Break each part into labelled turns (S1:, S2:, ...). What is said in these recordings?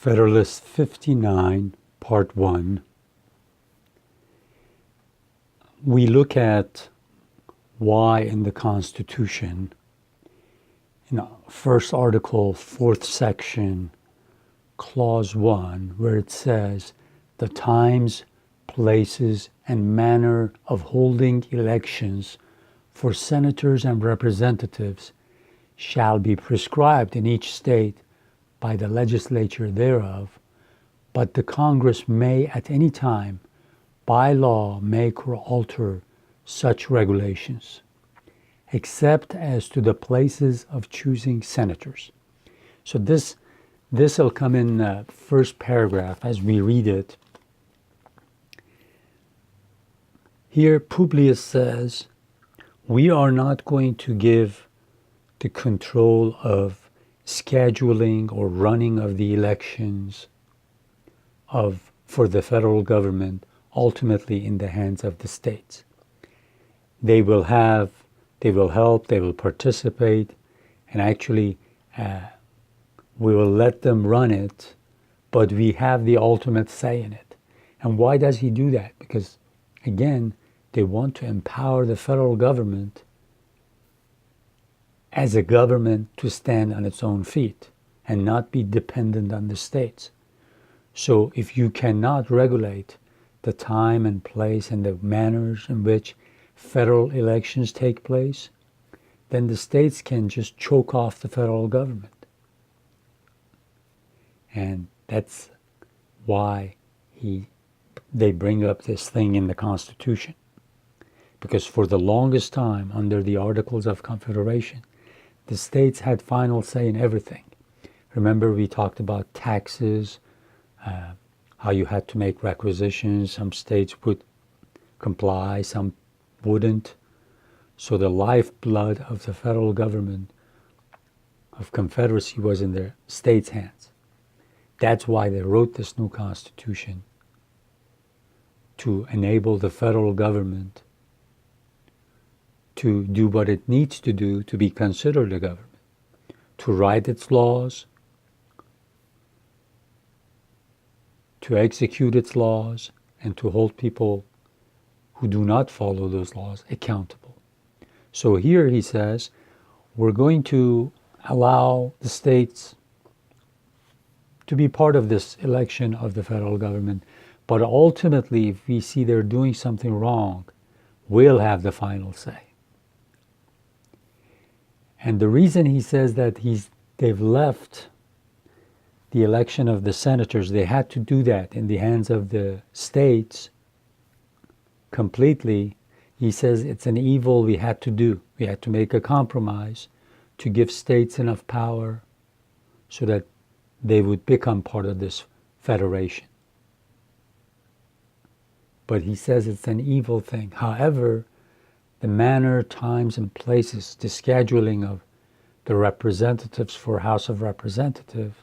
S1: Federalist 59, Part 1, we look at why in the Constitution, first article, fourth section, clause 1, where it says, the times, places, and manner of holding elections for senators and representatives shall be prescribed in each state by the legislature thereof, but the Congress may at any time, by law, make or alter such regulations, except as to the places of choosing senators. So this will come in the first paragraph as we read it. Here Publius says, we are not going to give the control of scheduling or running of the elections for the federal government ultimately in the hands of the states. They will help, they will participate, and actually we will let them run it, but we have the ultimate say in it. And why does he do that? Because, again, they want to empower the federal government as a government to stand on its own feet and not be dependent on the states. So if you cannot regulate the time and place and the manners in which federal elections take place, then the states can just choke off the federal government. And that's why they bring up this thing in the Constitution. Because for the longest time, under the Articles of Confederation, the states had final say in everything. Remember, we talked about taxes, how you had to make requisitions. Some states would comply, some wouldn't. So the lifeblood of the federal government of Confederacy was in the states' hands. That's why they wrote this new Constitution, to enable the federal government to do what it needs to do to be considered a government, to write its laws, to execute its laws, and to hold people who do not follow those laws accountable. So here he says, we're going to allow the states to be part of this election of the federal government, but ultimately, if we see they're doing something wrong, we'll have the final say. And the reason he says that they've left the election of the senators, they had to do that in the hands of the states completely. He says it's an evil we had to do. We had to make a compromise to give states enough power so that they would become part of this federation. But he says it's an evil thing. However, the manner, times, and places, the scheduling of the representatives for House of Representatives,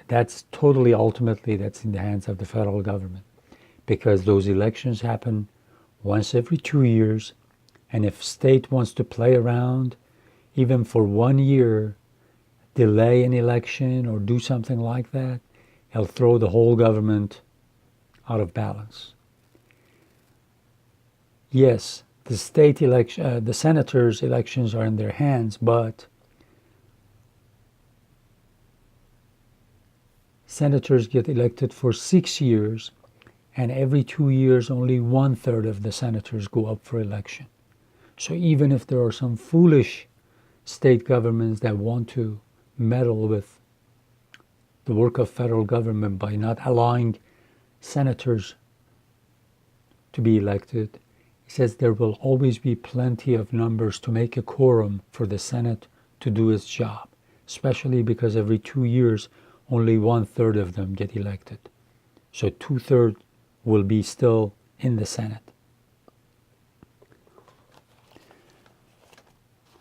S1: that's totally, ultimately, that's in the hands of the federal government. Because those elections happen once every 2 years, and if state wants to play around, even for 1 year, delay an election or do something like that, they'll throw the whole government out of balance. Yes, the state election, the senators' elections are in their hands, but senators get elected for 6 years, and every 2 years, only 1/3 of the senators go up for election. So even if there are some foolish state governments that want to meddle with the work of federal government by not allowing senators to be elected, he says there will always be plenty of numbers to make a quorum for the Senate to do its job, especially because every 2 years, only 1/3 of them get elected. So 2/3 will be still in the Senate.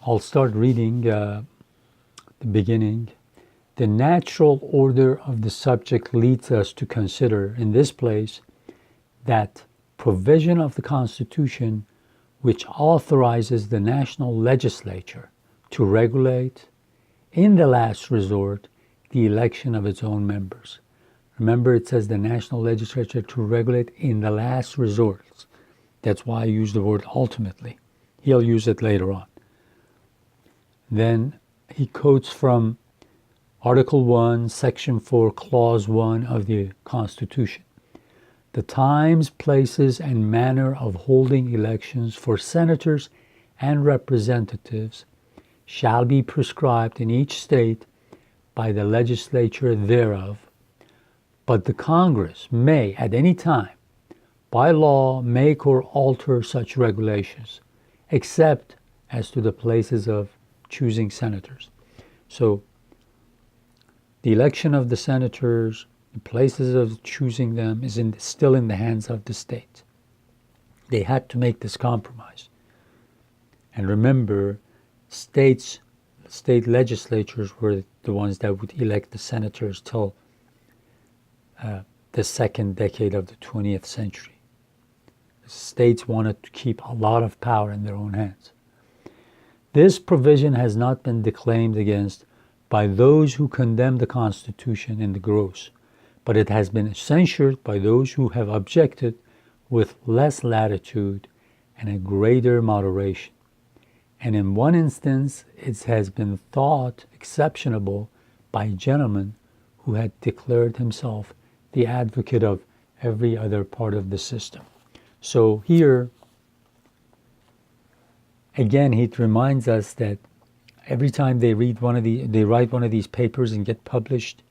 S1: I'll start reading the beginning. The natural order of the subject leads us to consider in this place that provision of the Constitution which authorizes the national legislature to regulate, in the last resort, the election of its own members, Remember, it says the national legislature to regulate in the last resort. That's why I use the word ultimately. He'll use it later on. Then he quotes from Article 1, Section 4, Clause 1 of the Constitution. The times, places, and manner of holding elections for senators and representatives shall be prescribed in each state by the legislature thereof, but the Congress may at any time, by law, make or alter such regulations, except as to the places of choosing senators. So, the election of the senators, the places of choosing them is still in the hands of the state. They had to make this compromise. And remember, state legislatures were the ones that would elect the senators till the second decade of the 20th century. The states wanted to keep a lot of power in their own hands. This provision has not been declaimed against by those who condemn the Constitution in the gross, but it has been censured by those who have objected with less latitude and a greater moderation. And in one instance, it has been thought exceptionable by a gentleman who had declared himself the advocate of every other part of the system. So here, again, he reminds us that every time they write one of these papers and get published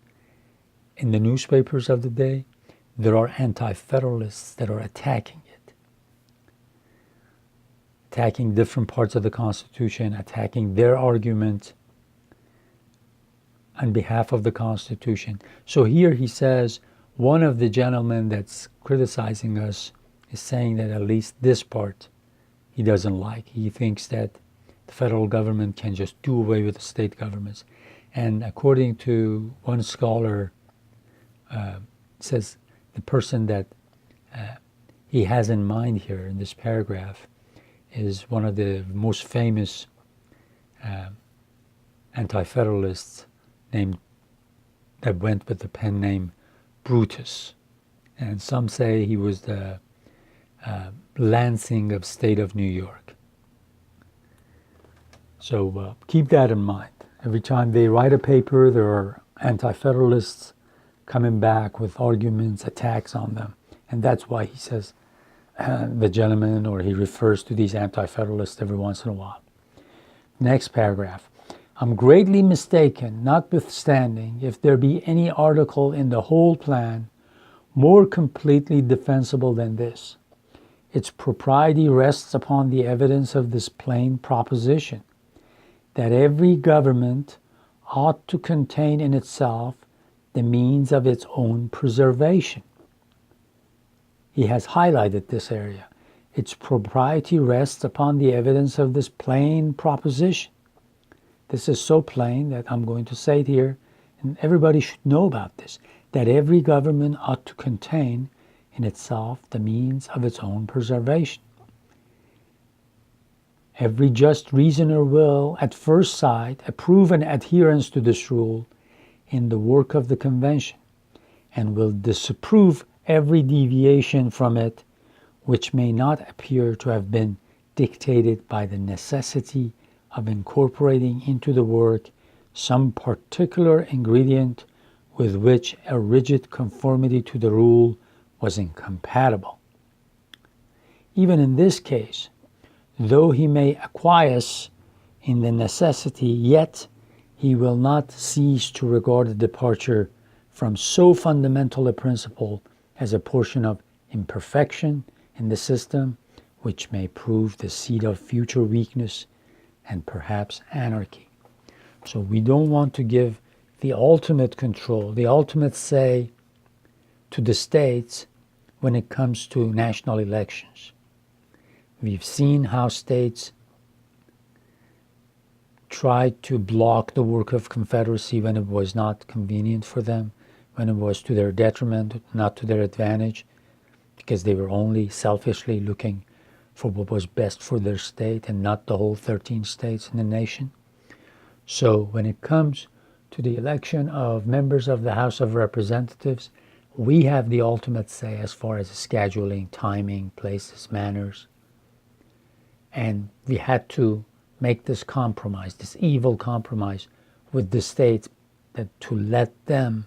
S1: in the newspapers of the day, there are anti-federalists that are attacking it, attacking different parts of the Constitution, attacking their argument on behalf of the Constitution. So here he says, one of the gentlemen that's criticizing us is saying that at least this part he doesn't like. He thinks that the federal government can just do away with the state governments. And according to one scholar, says the person that he has in mind here in this paragraph is one of the most famous anti-federalists that went with the pen name Brutus. And some say he was the Lansing of state of New York. So keep that in mind. Every time they write a paper, there are anti-federalists coming back with arguments, attacks on them. And that's why he says the gentleman, or he refers to these anti-federalists every once in a while. Next paragraph. I'm greatly mistaken, notwithstanding, if there be any article in the whole plan more completely defensible than this. Its propriety rests upon the evidence of this plain proposition, that every government ought to contain in itself the means of its own preservation. He has highlighted this area. Its propriety rests upon the evidence of this plain proposition. This is so plain that I'm going to say it here, and everybody should know about this, that every government ought to contain in itself the means of its own preservation. Every just reasoner will, at first sight, approve an adherence to this rule in the work of the convention, and will disapprove every deviation from it which may not appear to have been dictated by the necessity of incorporating into the work some particular ingredient with which a rigid conformity to the rule was incompatible. Even in this case, though he may acquiesce in the necessity, yet he will not cease to regard the departure from so fundamental a principle as a portion of imperfection in the system, which may prove the seed of future weakness and perhaps anarchy. So we don't want to give the ultimate control, the ultimate say to the states when it comes to national elections. We've seen how states tried to block the work of Confederacy when it was not convenient for them, when it was to their detriment, not to their advantage, because they were only selfishly looking for what was best for their state and not the whole 13 states in the nation. So when it comes to the election of members of the House of Representatives, We have the ultimate say as far as scheduling, timing, places, manners. And we had to make this compromise, this evil compromise with the states, that to let them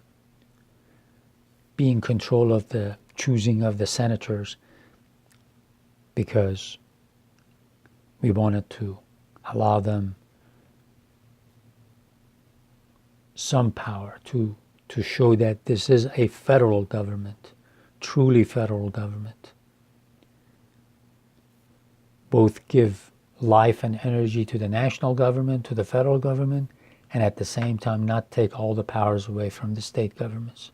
S1: be in control of the choosing of the senators, because we wanted to allow them some power to show that this is a federal government, truly federal government. Both give life and energy to the national government, to the federal government, and at the same time not take all the powers away from the state governments.